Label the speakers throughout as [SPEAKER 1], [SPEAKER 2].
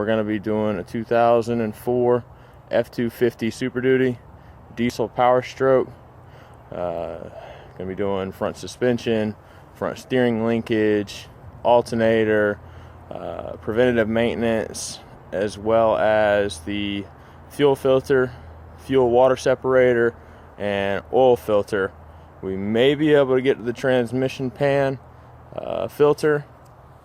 [SPEAKER 1] we're going to be doing a 2004 F250 Super Duty diesel power stroke. Going to be doing front suspension, front steering linkage, alternator, preventative maintenance, as well as the fuel filter, fuel water separator, and oil filter. We may be able to get to the transmission pan filter,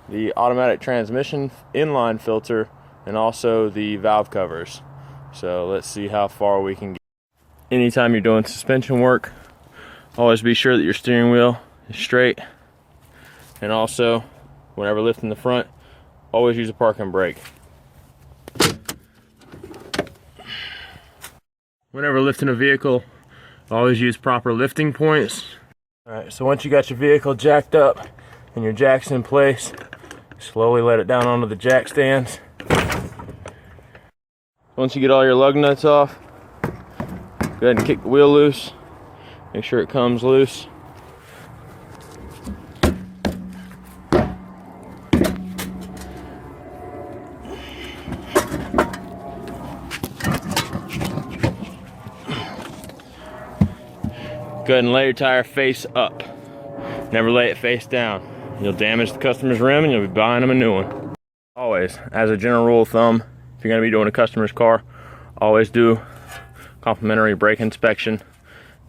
[SPEAKER 1] the automatic transmission inline filter, and also the valve covers. So let's see how far we can get. Anytime you're doing suspension work, always be sure that your steering wheel is straight, and also whenever lifting the front, always use a parking brake. Whenever lifting a vehicle, always use proper lifting points. Alright, so once you got your vehicle jacked up and your jack's in place, slowly let it down onto the jack stands. Once you get all your lug nuts off, go ahead and kick the wheel loose. Make sure it comes loose. Go ahead and lay your tire face up. Never lay it face down. You'll damage the customer's rim and you'll be buying them a new one. Always, as a general rule of thumb, if you're going to be doing a customer's car, always do complimentary brake inspection.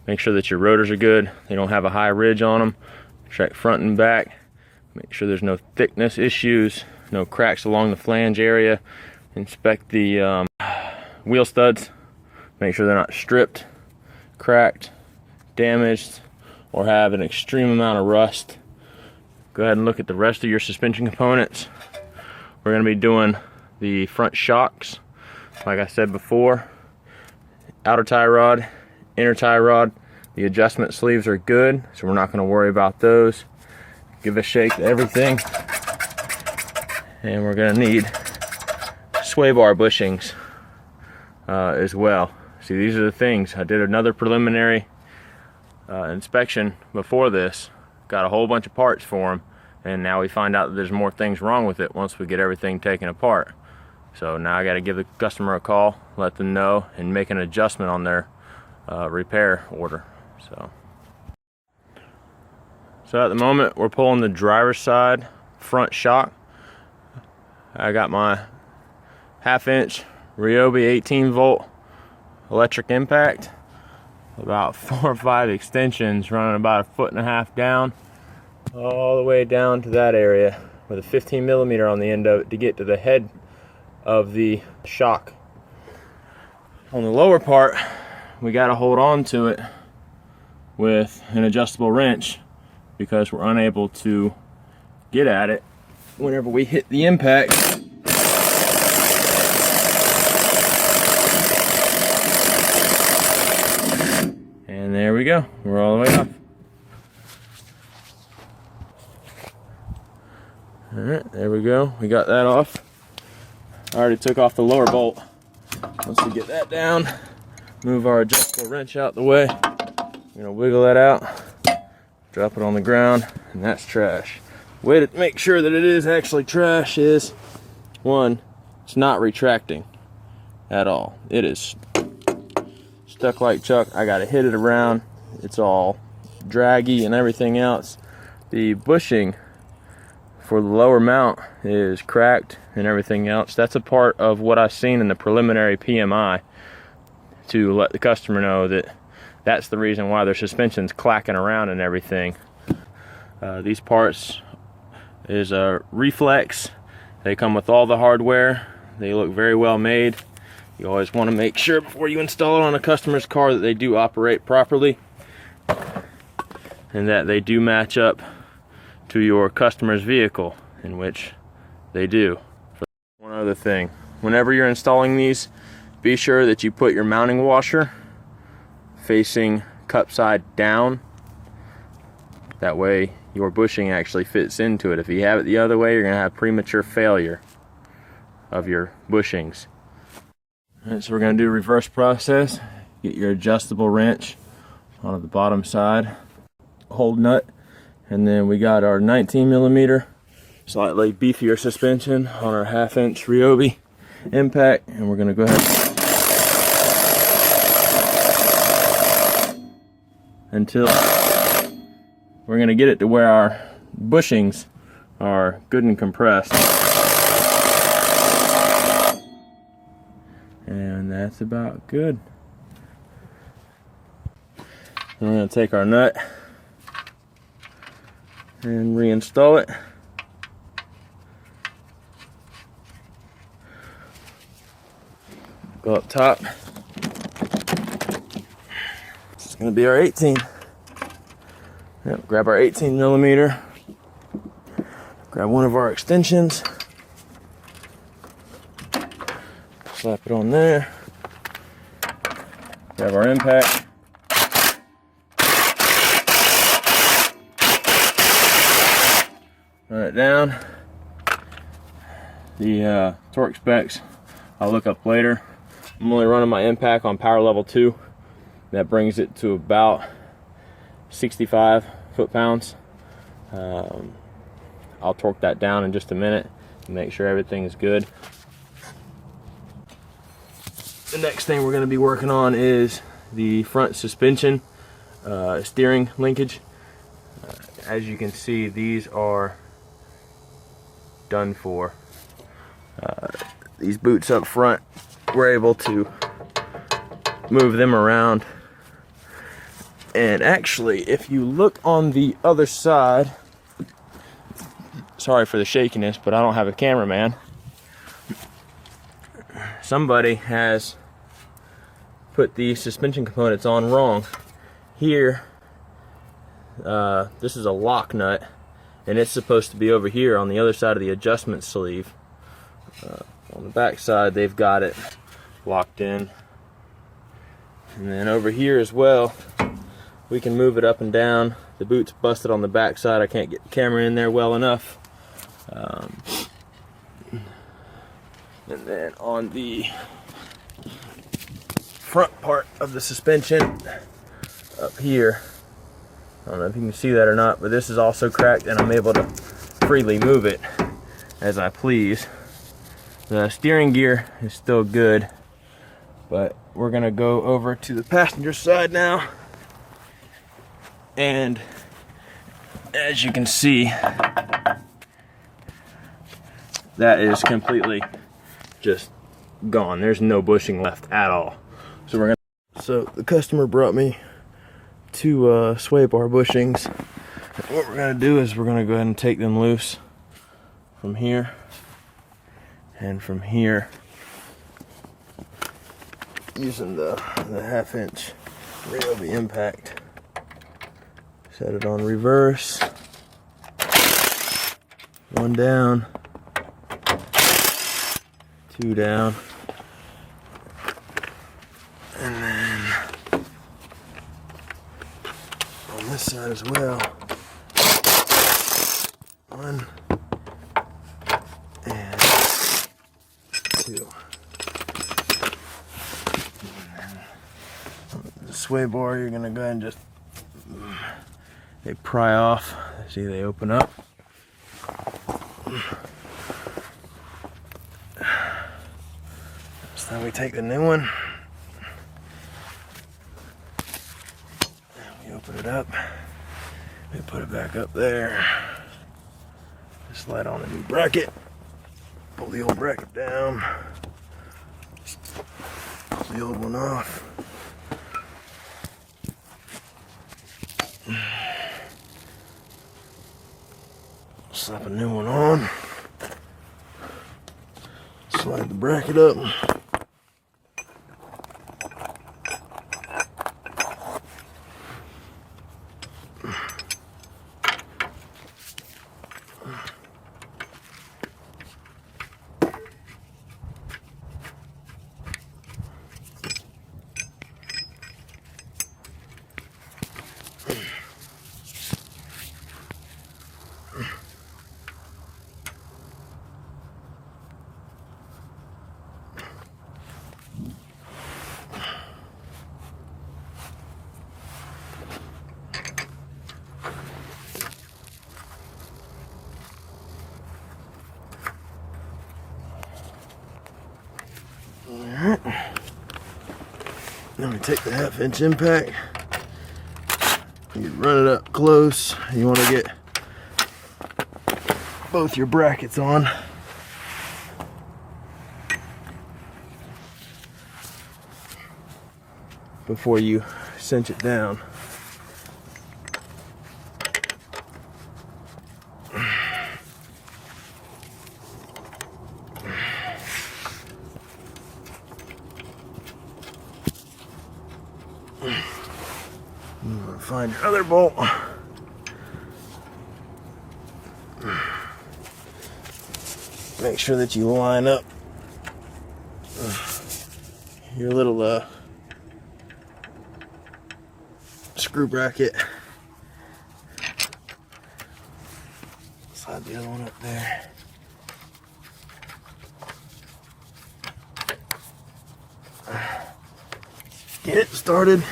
[SPEAKER 1] Make sure that your rotors are good. They don't have a high ridge on them. Check front and back. Make sure there's no thickness issues, no cracks along the flange area. Inspect the wheel studs. Make sure they're not stripped, cracked, damaged, or have an extreme amount of rust. Go ahead and look at the rest of your suspension components. We're going to be doing the front shocks. Like I said before, outer tie rod, inner tie rod, the adjustment sleeves are good, so we're not going to worry about those. Give a shake to everything. And we're going to need sway bar bushings as well. See, these are the things. I did another preliminary inspection before this, got a whole bunch of parts for them, and now we find out that there's more things wrong with it once we get everything taken apart. So now I got to give the customer a call, let them know, and make an adjustment on their repair order. So at the moment we're pulling the driver's side front shock. I got my 1/2 inch Ryobi 18 volt electric impact, about 4 or 5 extensions running about 1.5 feet down, all the way down to that area with a 15 millimeter on the end of it to get to the head of the shock. On the lower part, we got to hold on to it with an adjustable wrench because we're unable to get at it whenever we hit the impact. And there we go, we're all the way up. Alright, there we go, we got that off. I already took off the lower bolt. Once we get that down, move our adjustable wrench out the way. We're gonna wiggle that out, drop it on the ground, and that's trash. Way to make sure that it is actually trash is, one, it's not retracting at all. It is stuck like Chuck. I gotta hit it around. It's all draggy and everything else. The bushing for the lower mount is cracked and everything else. That's a part of what I've seen in the preliminary PMI to let the customer know that that's the reason why their suspension's clacking around and everything. These parts is a reflex. They come with all the hardware. They look very well made. You always want to make sure before you install it on a customer's car that they do operate properly and that they do match up to your customer's vehicle, in which they do. One other thing, whenever you're installing these, be sure that you put your mounting washer facing cup side down. That way your bushing actually fits into it. If you have it the other way, you're going to have premature failure of your bushings. Alright, so we're going to do reverse process. Get your adjustable wrench on the bottom side, hold nut, and then we got our 19 millimeter slightly beefier suspension on our 1/2 inch Ryobi impact, and we're going to go ahead until we're going to get it to where our bushings are good and compressed. And that's about good. Then we're going to take our nut and reinstall it. Go up top. It's going to be our 18. Yep, grab our 18 millimeter. Grab one of our extensions. Slap it on there. Grab our impact. Run it down. The torque specs I'll look up later. I'm only running my impact on power level 2. That brings it to about 65 foot-pounds. I'll torque that down in just a minute and make sure everything is good. The next thing we're going to be working on is the front suspension steering linkage. As you can see, these are done for. These boots up front, we're able to move them around. And actually, if you look on the other side, sorry for the shakiness, but I don't have a cameraman. Somebody has put the suspension components on wrong. Here, this is a lock nut, and it's supposed to be over here on the other side of the adjustment sleeve. On the back side, they've got it locked in. And then over here as well, we can move it up and down. The boot's busted on the back side. I can't get the camera in there well enough. And then on the front part of the suspension up here, I don't know if you can see that or not, but this is also cracked, and I'm able to freely move it as I please. The steering gear is still good, but we're gonna go over to the passenger side now. And as you can see, that is completely just gone. There's no bushing left at all. So the customer brought me two sway bar bushings. What we're gonna do is we're gonna go ahead and take them loose from here and from here, using the 1/2 inch Ryobi impact. Set it on reverse. One down, two down, and then on this side as well. One and two. And then the sway bar, you're gonna go ahead and just, they pry off. See, they open up. So then we take the new one and we open it up. We put it back up there. Slide on the new bracket. Pull the old bracket down. Pull the old one off. Slap a new one on. Slide the bracket up.
[SPEAKER 2] Alright. Then we take the 1/2" impact. You run it up close. You want to get both your brackets on. Before you cinch it down. Find your other bolt. Make sure that you line up your little screw bracket. Slide the other one up there. Get it started.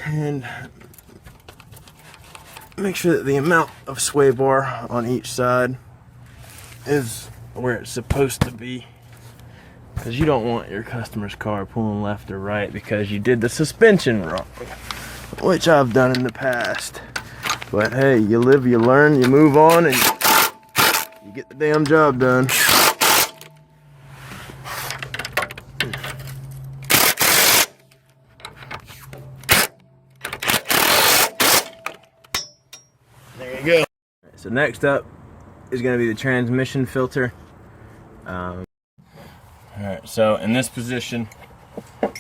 [SPEAKER 2] And make sure that the amount of sway bar on each side is where it's supposed to be, because you don't want your customer's car pulling left or right because you did the suspension wrong, which I've done in the past. But hey, you live, you learn, you move on, and you get the damn job done. There you go. So next up is going to be the transmission filter. Alright, so in this position,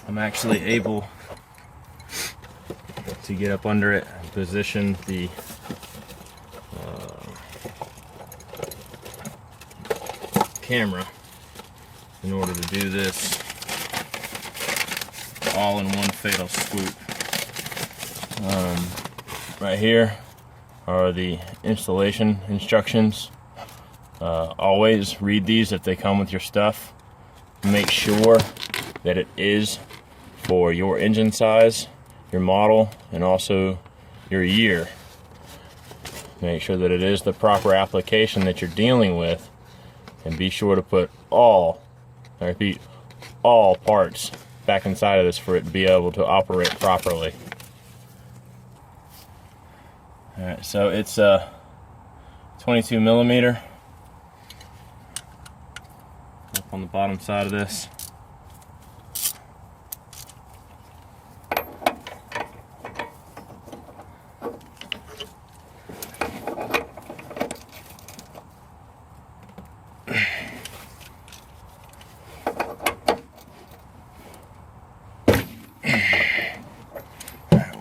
[SPEAKER 2] I'm actually able to get up under it and position the camera in order to do this all in one fatal swoop. Right here are the installation instructions. Always read these if they come with your stuff. Make sure that it is for your engine size, your model, and also your year. Make sure that it is the proper application that you're dealing with, and be sure to put all, I repeat, all parts back inside of this for it to be able to operate properly. Alright, so it's 22 millimeter up on the bottom side of this.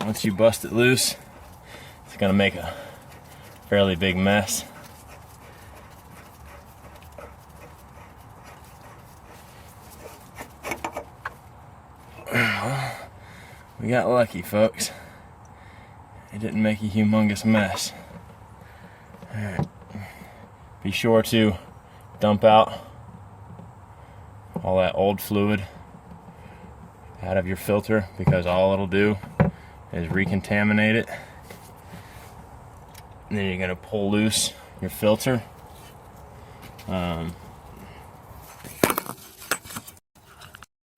[SPEAKER 2] Once you bust it loose, it's going to make a fairly big mess. Well, we got lucky, folks. It didn't make a humongous mess. Alright. Be sure to dump out all that old fluid out of your filter, because all it'll do is recontaminate it. And then you're going to pull loose your filter.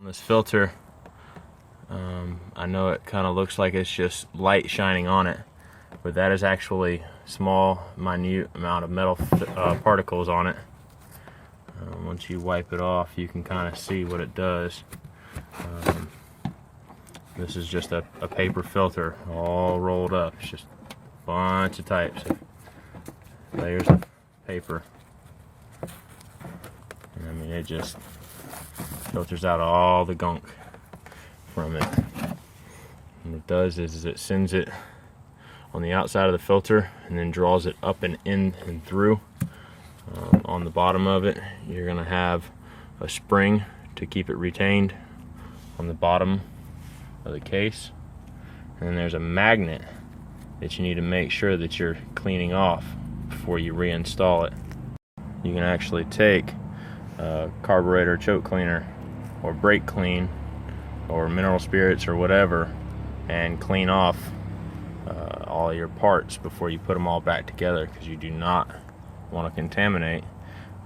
[SPEAKER 2] This filter, I know it kind of looks like it's just light shining on it, but that is actually small, minute amount of metal particles on it. Once you wipe it off, you can kind of see what it does. This is just a paper filter all rolled up. It's just a bunch of types of layers of paper. And I mean, it just filters out all the gunk from it. And what it does is it sends it on the outside of the filter and then draws it up and in and through. On the bottom of it, you're going to have a spring to keep it retained on the bottom of the case, and then there's a magnet that you need to make sure that you're cleaning off before you reinstall it. You can actually take a carburetor choke cleaner or brake clean or mineral spirits or whatever and clean off all your parts before you put them all back together, because you do not want to contaminate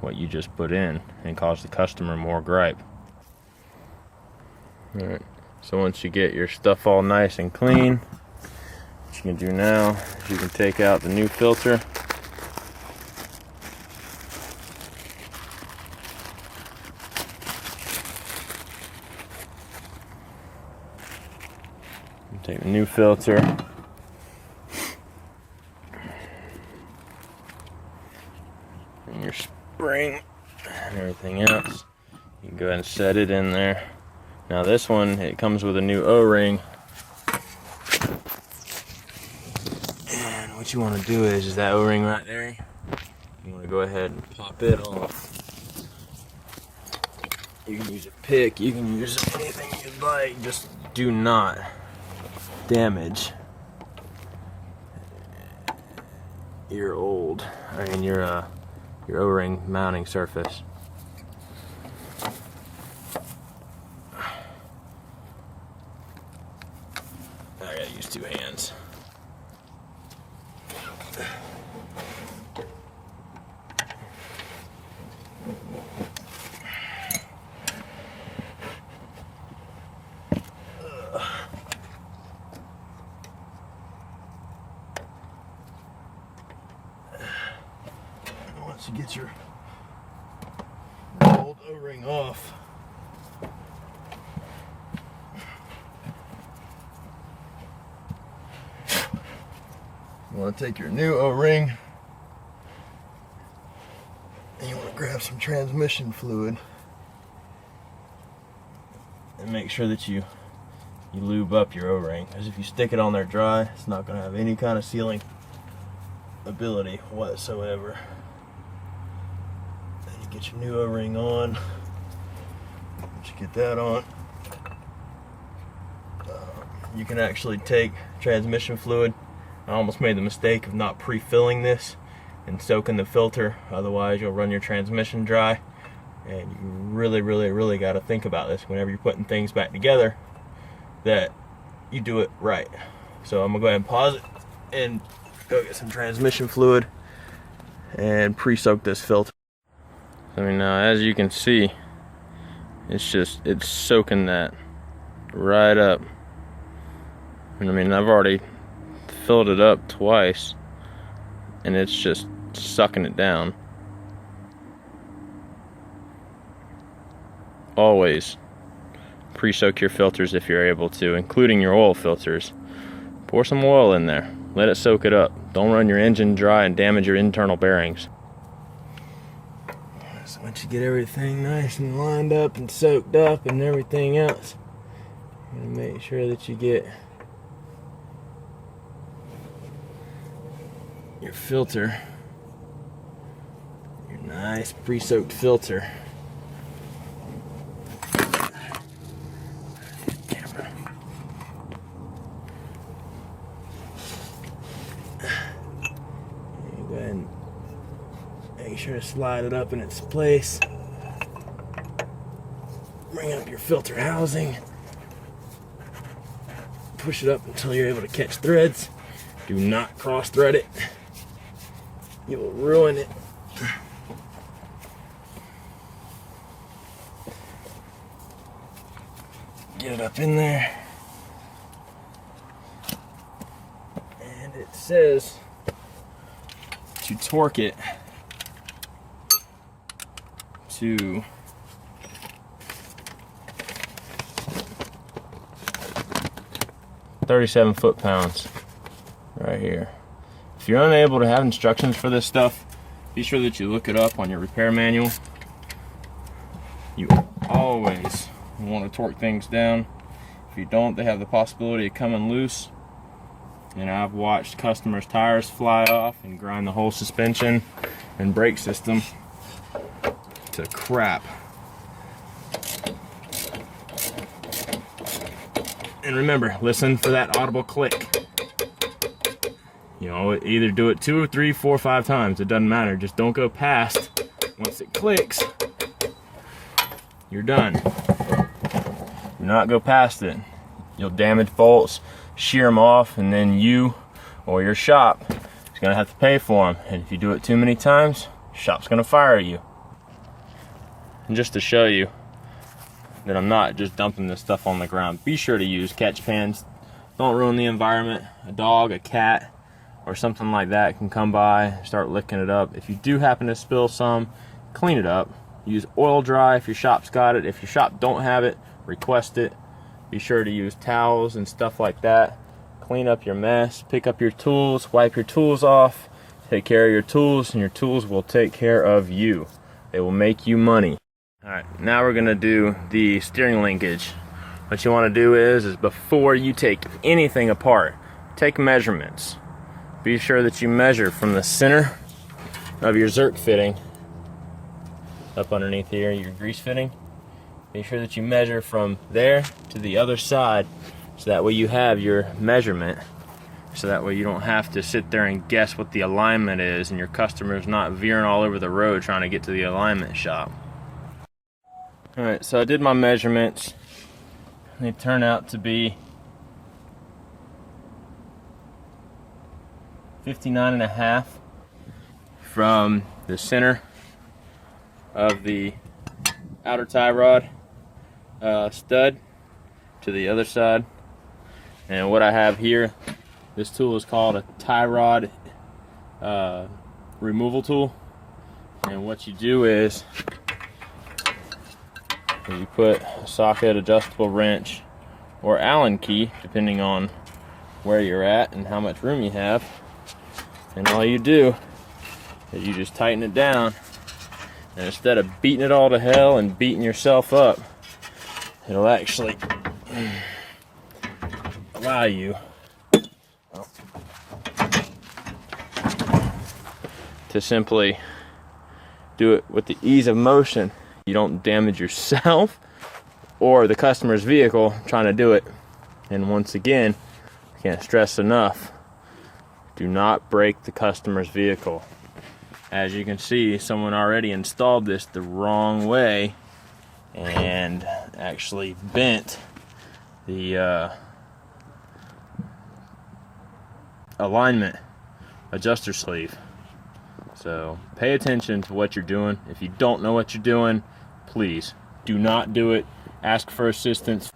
[SPEAKER 2] what you just put in and cause the customer more gripe. Alright, so once you get your stuff all nice and clean, what you can do now is you can take out the new filter. Take the new filter, and your spring and everything else. You can go ahead and set it in there. Now this one, it comes with a new O-ring. And what you want to do is that O-ring right there, you want to go ahead and pop it off. You can use a pick, you can use anything you'd like, just do not damage your your O-ring mounting surface. I gotta use two hands. Once you get your old O-ring off, you want to take your new O-ring and you want to grab some transmission fluid and make sure that you lube up your O-ring, because if you stick it on there dry, it's not going to have any kind of sealing ability whatsoever. Then you get your new O-ring on. Once you get that on, you can actually take transmission fluid. I almost made the mistake of not pre-filling this and soaking the filter, otherwise you'll run your transmission dry. And you really got to think about this whenever you're putting things back together, that you do it right. So I'm gonna go ahead and pause it and go get some transmission fluid and pre-soak this filter. I mean, now as you can see, it's soaking that right up. And I mean, I've already filled it up twice and it's just sucking it down. Always pre-soak your filters if you're able to, including your oil filters. Pour some oil in there, let it soak it up. Don't run your engine dry and damage your internal bearings. So once you get everything nice and lined up and soaked up and everything else, you're gonna make sure that you get your filter, your nice pre-soaked filter. Go ahead and make sure to slide it up in its place. Bring up your filter housing. Push it up until you're able to catch threads. Do not cross thread it. You will ruin it. Get it up in there. And it says to torque it to 37 foot-pounds right here. If you're unable to have instructions for this stuff, be sure that you look it up on your repair manual. You always want to torque things down. If you don't, they have the possibility of coming loose. And I've watched customers' tires fly off and grind the whole suspension and brake system to crap. And remember, listen for that audible click. You know, either do it 2 or 3, 4, 5 times. It doesn't matter. Just don't go past. Once it clicks, you're done. Do not go past it. You'll damage bolts, shear them off, and then you or your shop is going to have to pay for them. And if you do it too many times, shop's going to fire you.
[SPEAKER 1] And just to show you that I'm not just dumping this stuff on the ground, be sure to use catch pans. Don't ruin the environment. A dog, a cat, or something like that can come by, start licking it up. If you do happen to spill some, clean it up. Use oil dry if your shop's got it. If your shop don't have it, request it. Be sure to use towels and stuff like that. Clean up your mess, pick up your tools, wipe your tools off, take care of your tools, and your tools will take care of you. They will make you money. All right, now we're gonna do the steering linkage. What you wanna do is before you take anything apart, take measurements. Be sure that you measure from the center of your Zerk fitting up underneath here, your grease fitting. Be sure that you measure from there to the other side, so that way you have your measurement, so that way you don't have to sit there and guess what the alignment is and your customer's not veering all over the road trying to get to the alignment shop. Alright, so I did my measurements. They turn out to be 59.5 from the center of the outer tie rod stud to the other side. And what I have here, this tool is called a tie rod removal tool. And what you do is you put a socket, adjustable wrench, or Allen key, depending on where you're at and how much room you have. And all you do is you just tighten it down. And instead of beating it all to hell and beating yourself up, it'll actually allow you to simply do it with the ease of motion. You don't damage yourself or the customer's vehicle trying to do it. And once again, I can't stress enough, do not break the customer's vehicle. As you can see, someone already installed this the wrong way and actually bent the alignment adjuster sleeve. So pay attention to what you're doing. If you don't know what you're doing, please do not do it. Ask for assistance.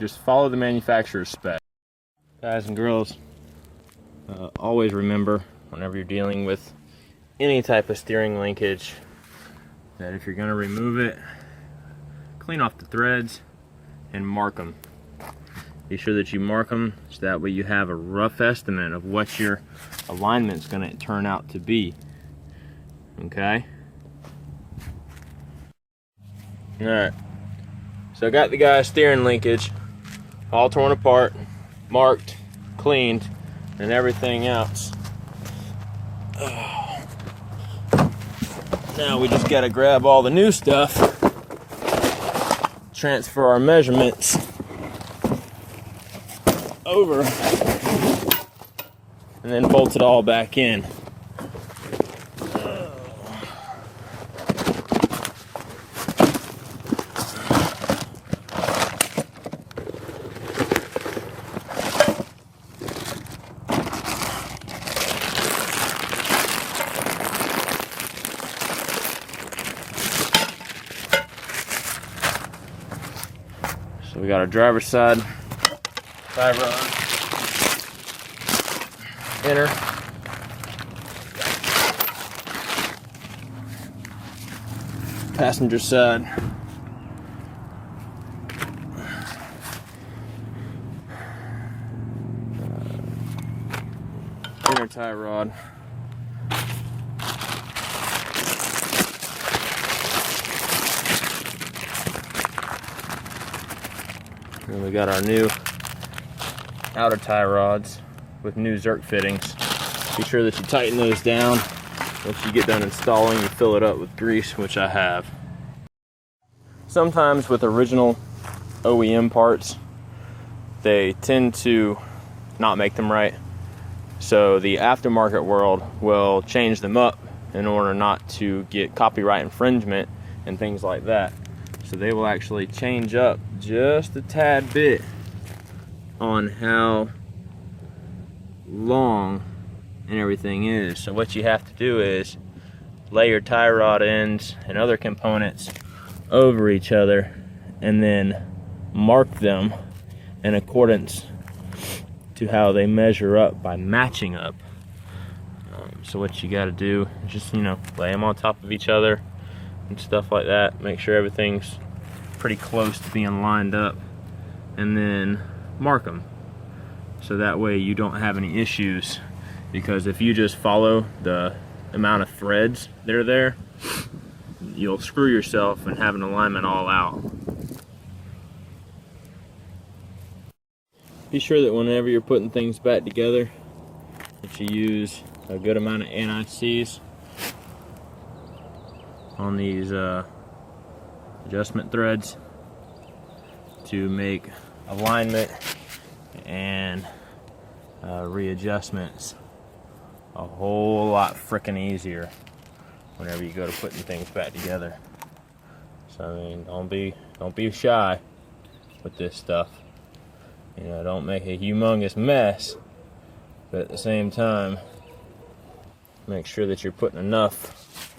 [SPEAKER 1] Just follow the manufacturer's spec. Guys and girls, always remember whenever you're dealing with any type of steering linkage that if you're going to remove it, clean off the threads and mark them. Be sure that you mark them so that way you have a rough estimate of what your alignment's going to turn out to be. Okay? Alright, so I got the guy's steering linkage all torn apart, marked, cleaned, and everything else. Now we just gotta grab all the new stuff, transfer our measurements over, and then bolt it all back in. So we got our driver's side tie rod, inner, passenger side, inner tie rod, and we got our new outer tie rods with new Zerk fittings. Be sure that you tighten those down. Once you get done installing, you fill it up with grease, which I have. Sometimes with original OEM parts, they tend to not make them right. So the aftermarket world will change them up in order not to get copyright infringement and things like that. So they will actually change up just a tad bit on how long and everything is. So what you have to do is lay your tie rod ends and other components over each other and then mark them in accordance to how they measure up by matching up. So what you got to do is just, you know, lay them on top of each other and stuff like that. Make sure everything's pretty close to being lined up, and then mark them. So that way you don't have any issues, because if you just follow the amount of threads that are there, you'll screw yourself and have an alignment all out. Be sure that whenever you're putting things back together that you use a good amount of anti-seize on these adjustment threads to make alignment and readjustments a whole lot frickin' easier whenever you go to putting things back together. So I mean, don't be shy with this stuff. You know, don't make a humongous mess, but at the same time, make sure that you're putting enough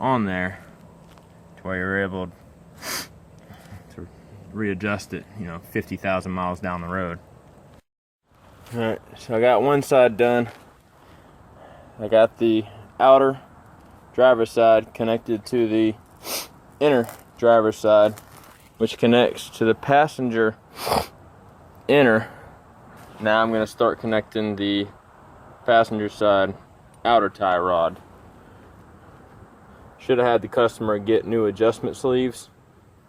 [SPEAKER 1] on there to where you're able to readjust it, you know, 50,000 miles down the road. Alright, so I got one side done. I got the outer driver's side connected to the inner driver's side, which connects to the passenger inner. Now I'm going to start connecting the passenger side outer tie rod. Should have had the customer get new adjustment sleeves,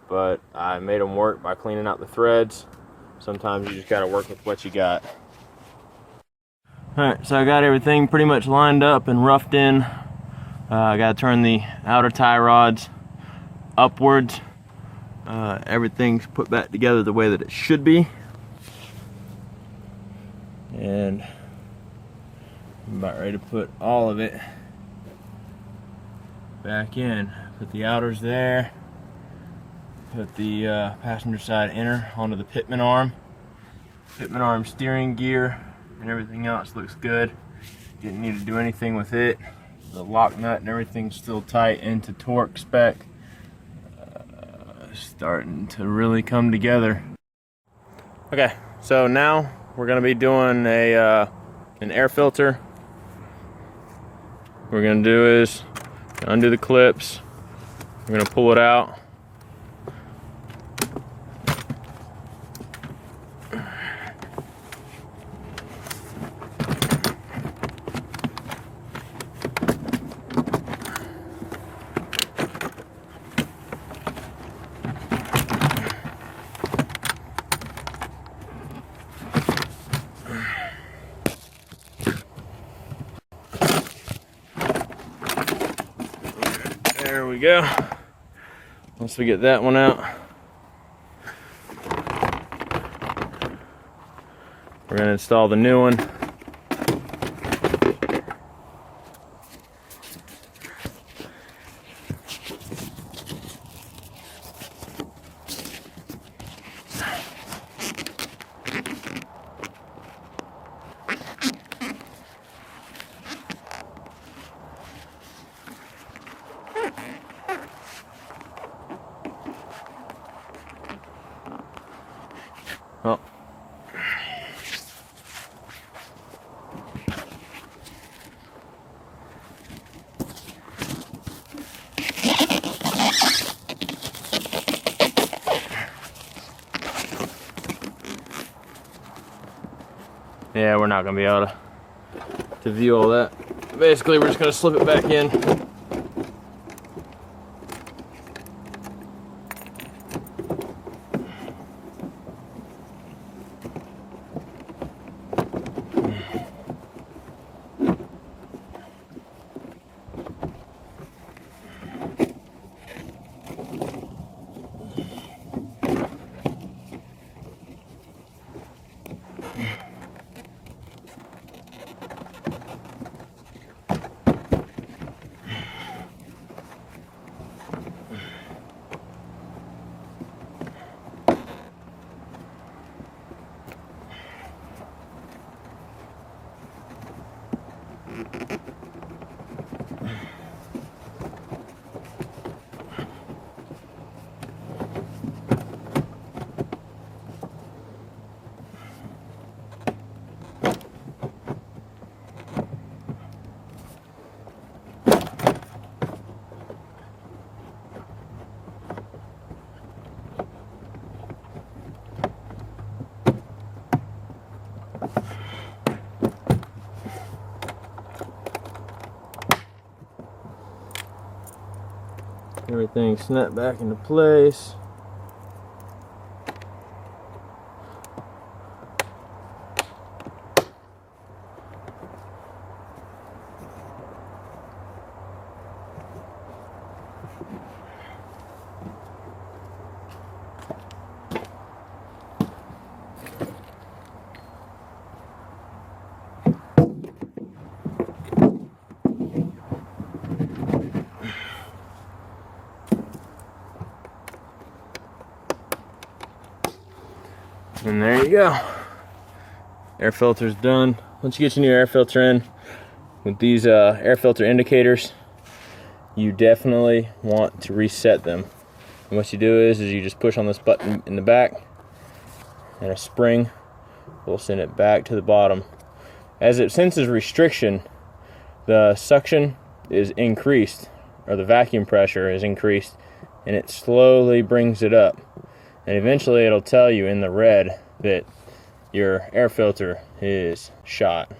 [SPEAKER 1] but I made them work by cleaning out the threads. Sometimes you just got to work with what you got. Alright, so I got everything pretty much lined up and roughed in. I got to turn the outer tie rods upwards. Everything's put back together the way that it should be. And I'm about ready to put all of it back in. Put the outers there. Put the passenger side inner onto the pitman arm. Pitman arm steering gear and everything else looks good. Didn't need to do anything with it. The lock nut and everything's still tight into torque spec. Starting to really come together. Okay, so now we're gonna be doing an air filter. What we're gonna do is undo the clips. We're gonna pull it out. There we go. Once we get that one out, we're going to install the new one. Oh. Yeah, we're not gonna be able to view all that. Basically, we're just gonna slip it back in. Everything snap back into place. And there you go. Air filter's done. Once you get your new air filter in with these air filter indicators, you definitely want to reset them. And what you do is you just push on this button in the back, and a spring will send it back to the bottom. As it senses restriction, the suction is increased, or the vacuum pressure is increased, and it slowly brings it up. And eventually it'll tell you in the red that your air filter is shot.